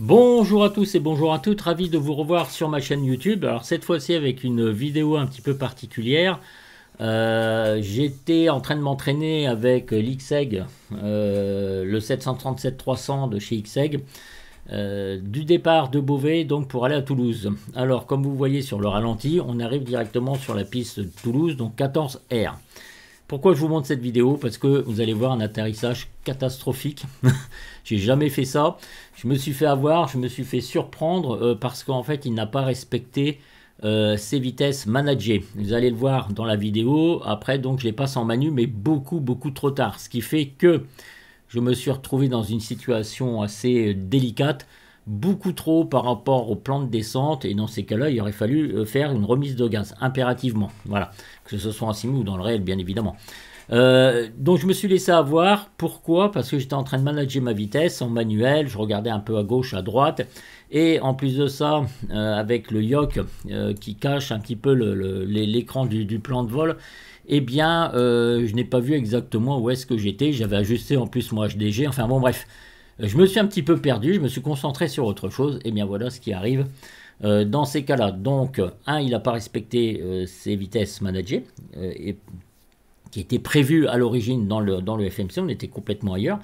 Bonjour à tous et bonjour à toutes, ravi de vous revoir sur ma chaîne YouTube. Alors cette fois-ci avec une vidéo un petit peu particulière. J'étais en train de m'entraîner avec l'XEG, le 737-300 de chez XEG, du départ de Beauvais donc pour aller à Toulouse. Alors comme vous voyez sur le ralenti, on arrive directement sur la piste de Toulouse, donc 14R. Pourquoi je vous montre cette vidéo? Parce que vous allez voir un atterrissage catastrophique. J'ai jamais fait ça. Je me suis fait avoir, je me suis fait surprendre parce qu'en fait il n'a pas respecté ses vitesses managées. Vous allez le voir dans la vidéo. Après donc je les passe en manu mais beaucoup trop tard. Ce qui fait que je me suis retrouvé dans une situation assez délicate. Beaucoup trop par rapport au plan de descente, et dans ces cas-là, il aurait fallu faire une remise de gaz, impérativement. Voilà, que ce soit en simu ou dans le réel, bien évidemment. Donc je me suis laissé avoir. Pourquoi? Parce que j'étais en train de manager ma vitesse en manuel, je regardais un peu à gauche, à droite, et en plus de ça, avec le yoke qui cache un petit peu l'écran du plan de vol, eh bien, je n'ai pas vu exactement où est-ce que j'étais. J'avais ajusté en plus mon HDG, enfin bon bref. Je me suis un petit peu perdu, je me suis concentré sur autre chose, et bien voilà ce qui arrive dans ces cas-là. Donc, il n'a pas respecté ses vitesses managées, qui étaient prévues à l'origine dans le FMC, on était complètement ailleurs.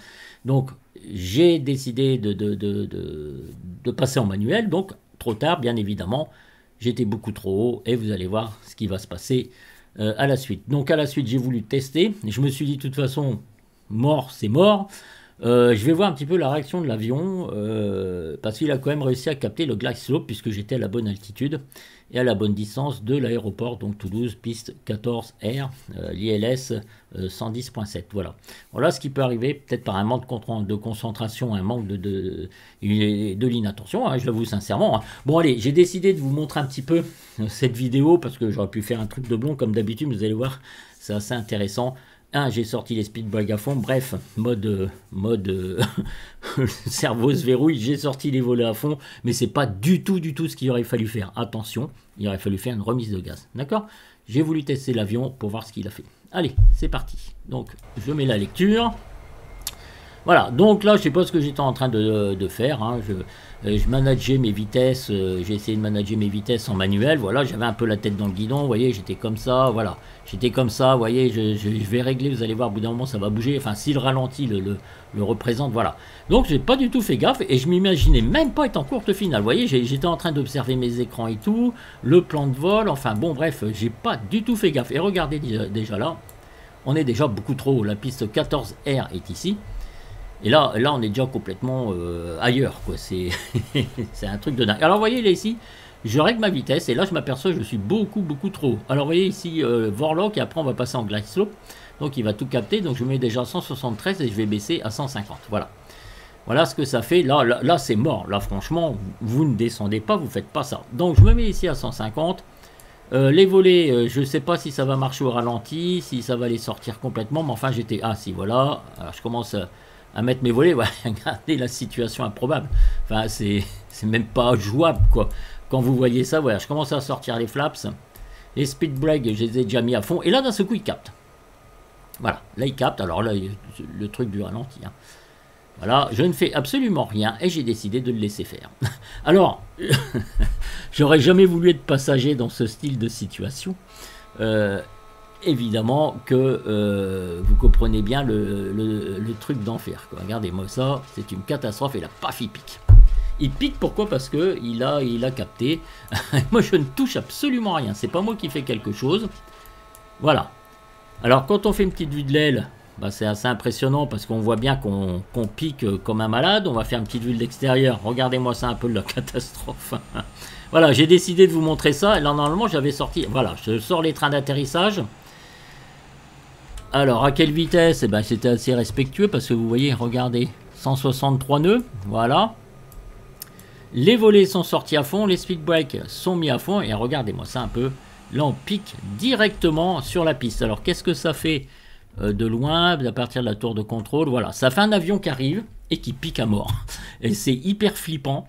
Donc, j'ai décidé de passer en manuel, donc trop tard, bien évidemment, j'étais beaucoup trop haut, et vous allez voir ce qui va se passer à la suite. Donc, à la suite, j'ai voulu tester, je me suis dit, de toute façon, mort, c'est mort. Je vais voir un petit peu la réaction de l'avion parce qu'il a quand même réussi à capter le glide slope puisque j'étais à la bonne altitude et à la bonne distance de l'aéroport, donc Toulouse, piste 14R, l'ILS 110.7. Voilà ce qui peut arriver, peut-être par un manque de concentration, un manque de l'inattention, je l'avoue sincèrement. Bon allez, j'ai décidé de vous montrer un petit peu cette vidéo parce que j'aurais pu faire un truc de blond comme d'habitude, vous allez voir, c'est assez intéressant. J'ai sorti les speed breaks à fond, bref, mode le cerveau se verrouille, j'ai sorti les volets à fond, mais c'est pas du tout ce qu'il aurait fallu faire. Attention, il aurait fallu faire une remise de gaz, d'accord? J'ai voulu tester l'avion pour voir ce qu'il a fait. Allez, c'est parti. Donc, je mets la lecture. Voilà, donc là, je sais pas ce que j'étais en train de faire. Je manageais mes vitesses, j'ai essayé de manager mes vitesses en manuel. Voilà, j'avais un peu la tête dans le guidon, vous voyez, j'étais comme ça, voilà. J'étais comme ça, vous voyez, je vais régler, vous allez voir, au bout d'un moment, ça va bouger. Enfin, si le ralenti le représente, voilà. Donc, j'ai pas du tout fait gaffe et je m'imaginais même pas être en courte finale. Vous voyez, j'étais en train d'observer mes écrans et tout, le plan de vol, enfin, bon, bref, j'ai pas du tout fait gaffe. Et regardez déjà là, on est déjà beaucoup trop haut. La piste 14R est ici. Et là, on est déjà complètement ailleurs, quoi. C'est un truc de dingue. Alors, vous voyez, là, ici, je règle ma vitesse, et là, je m'aperçois que je suis beaucoup trop haut. Alors, vous voyez, ici, Vorlock, et après, on va passer en glide slope. Donc, il va tout capter. Donc, je mets déjà à 173, et je vais baisser à 150. Voilà. Voilà ce que ça fait. Là c'est mort. Là, franchement, vous ne descendez pas, vous ne faites pas ça. Donc, je me mets ici à 150. Les volets, je ne sais pas si ça va marcher au ralenti, si ça va les sortir complètement, mais enfin, j'étais... Ah, si, voilà. Alors, je commence à mettre mes volets, ouais, regardez la situation improbable. Enfin, c'est même pas jouable, quoi. Quand vous voyez ça, voilà, je commence à sortir les flaps. Les speed breaks, je les ai déjà mis à fond. Et là, d'un seul coup, il capte. Voilà, là, il capte. Alors là, le truc du ralenti. Voilà, je ne fais absolument rien et j'ai décidé de le laisser faire. Alors, j'aurais jamais voulu être passager dans ce style de situation. Évidemment que vous comprenez bien le truc d'enfer. Regardez-moi ça, c'est une catastrophe et là, paf, il pique. Il pique pourquoi? Parce que il a capté. Moi, je ne touche absolument rien. C'est pas moi qui fais quelque chose. Voilà. Alors, quand on fait une petite vue de l'aile, bah, c'est assez impressionnant parce qu'on voit bien qu'on pique comme un malade. On va faire une petite vue de l'extérieur. Regardez-moi ça un peu, la catastrophe. Voilà, j'ai décidé de vous montrer ça. Et là, normalement, j'avais sorti... Voilà, je sors les trains d'atterrissage. Alors, à quelle vitesse? Eh ben, c'était assez respectueux parce que vous voyez, regardez, 163 nœuds, voilà. Les volets sont sortis à fond, les speed breaks sont mis à fond, et regardez-moi ça un peu. Là, on pique directement sur la piste. Alors, qu'est-ce que ça fait de loin, à partir de la tour de contrôle? Voilà, ça fait un avion qui arrive et qui pique à mort. Et c'est hyper flippant.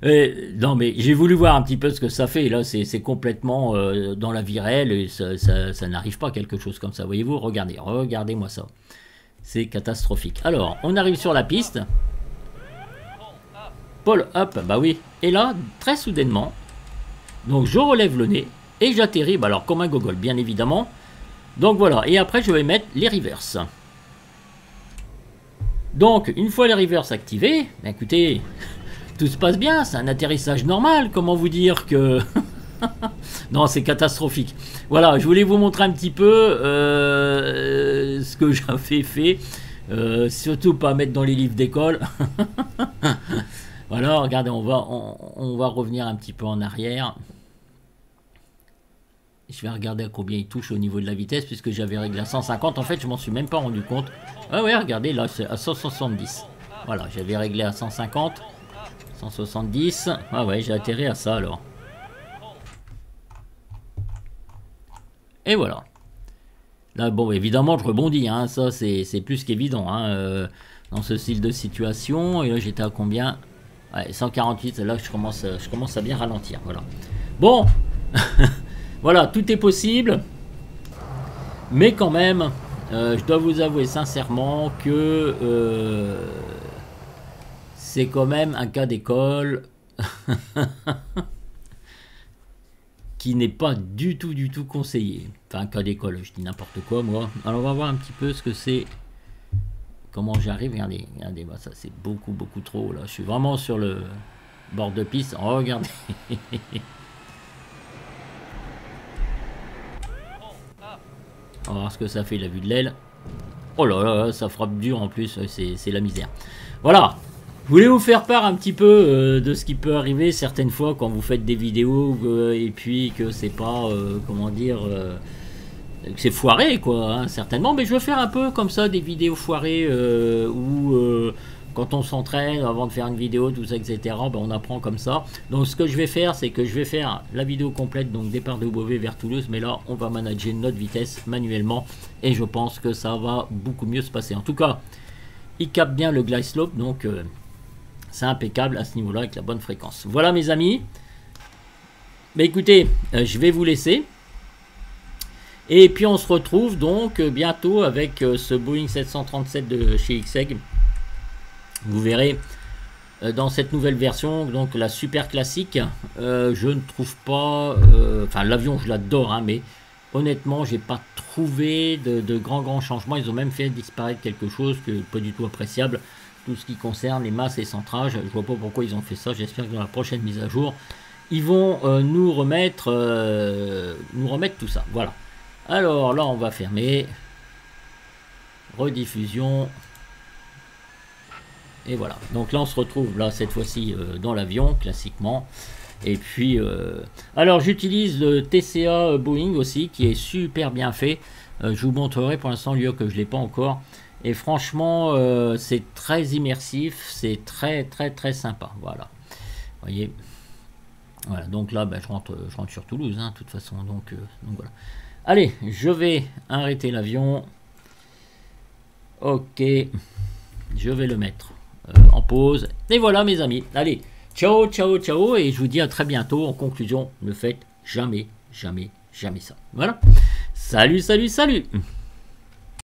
Non mais j'ai voulu voir un petit peu ce que ça fait. Là c'est complètement dans la vie réelle et ça n'arrive pas quelque chose comme ça. Voyez-vous, regardez-moi ça. C'est catastrophique. Alors on arrive sur la piste. Paul, hop, bah oui. Et là, très soudainement, donc je relève le nez et j'atterris, bah alors comme un gogol, bien évidemment. Donc voilà, et après je vais mettre les reverse. Donc, une fois les reverse activés, bah écoutez, tout se passe bien, c'est un atterrissage normal, comment vous dire que... non, c'est catastrophique. Voilà, je voulais vous montrer un petit peu ce que j'avais fait. Surtout pas mettre dans les livres d'école. Voilà, regardez, on va revenir un petit peu en arrière. Je vais regarder à combien il touche au niveau de la vitesse, puisque j'avais réglé à 150. En fait, je m'en suis même pas rendu compte. Ah ouais, regardez, là, c'est à 170. Voilà, j'avais réglé à 150. 170. Ah ouais, j'ai atterri à ça, alors. Et voilà. Là, bon, évidemment, je rebondis. Hein, ça, c'est plus qu'évident. Hein, dans ce style de situation. Et là, j'étais à combien? Ouais, 148. Là, je commence à bien ralentir. Voilà. Bon. Voilà, tout est possible. Mais quand même, je dois vous avouer sincèrement que c'est quand même un cas d'école qui n'est pas du tout conseillé. Enfin, un cas d'école, je dis n'importe quoi, moi. Alors, on va voir un petit peu ce que c'est. Comment j'arrive. Regardez, regardez, bah, ça c'est beaucoup trop. Là, je suis vraiment sur le bord de piste. Oh, regardez. On va voir ce que ça fait, la vue de l'aile. Oh là là, ça frappe dur en plus, c'est la misère. Voilà, je voulais vous faire part un petit peu de ce qui peut arriver certaines fois quand vous faites des vidéos et puis que c'est pas, comment dire, que c'est foiré quoi, hein, certainement. Mais je veux faire un peu comme ça des vidéos foirées où quand on s'entraîne avant de faire une vidéo, tout ça, etc. Ben, on apprend comme ça. Donc ce que je vais faire, c'est que je vais faire la vidéo complète, donc départ de Beauvais vers Toulouse. Mais là, on va manager notre vitesse manuellement. Et je pense que ça va beaucoup mieux se passer. En tout cas, il capte bien le glide slope. Donc c'est impeccable à ce niveau-là avec la bonne fréquence. Voilà mes amis. Mais écoutez, je vais vous laisser. Et puis on se retrouve donc bientôt avec ce Boeing 737 de chez XEG. Vous verrez dans cette nouvelle version, donc la super classique, je ne trouve pas, enfin l'avion je l'adore, hein, mais honnêtement j'ai pas trouvé de grands changements. Ils ont même fait disparaître quelque chose que pas du tout appréciable, tout ce qui concerne les masses et centrages. Je vois pas pourquoi ils ont fait ça. J'espère que dans la prochaine mise à jour ils vont nous remettre tout ça. Voilà. Alors là on va fermer, rediffusion. Et voilà, donc là on se retrouve là cette fois-ci dans l'avion classiquement. Et puis alors j'utilise le TCA Boeing aussi qui est super bien fait. Je vous montrerai pour l'instant lieu que je l'ai pas encore. Et franchement c'est très immersif, c'est très sympa. Voilà, vous voyez. Voilà, donc là ben, je rentre sur Toulouse hein, de toute façon. Donc voilà. Allez, je vais arrêter l'avion. Ok, je vais le mettre en pause. Et voilà mes amis. Allez, ciao. Et je vous dis à très bientôt. En conclusion, ne faites jamais ça. Voilà. Salut.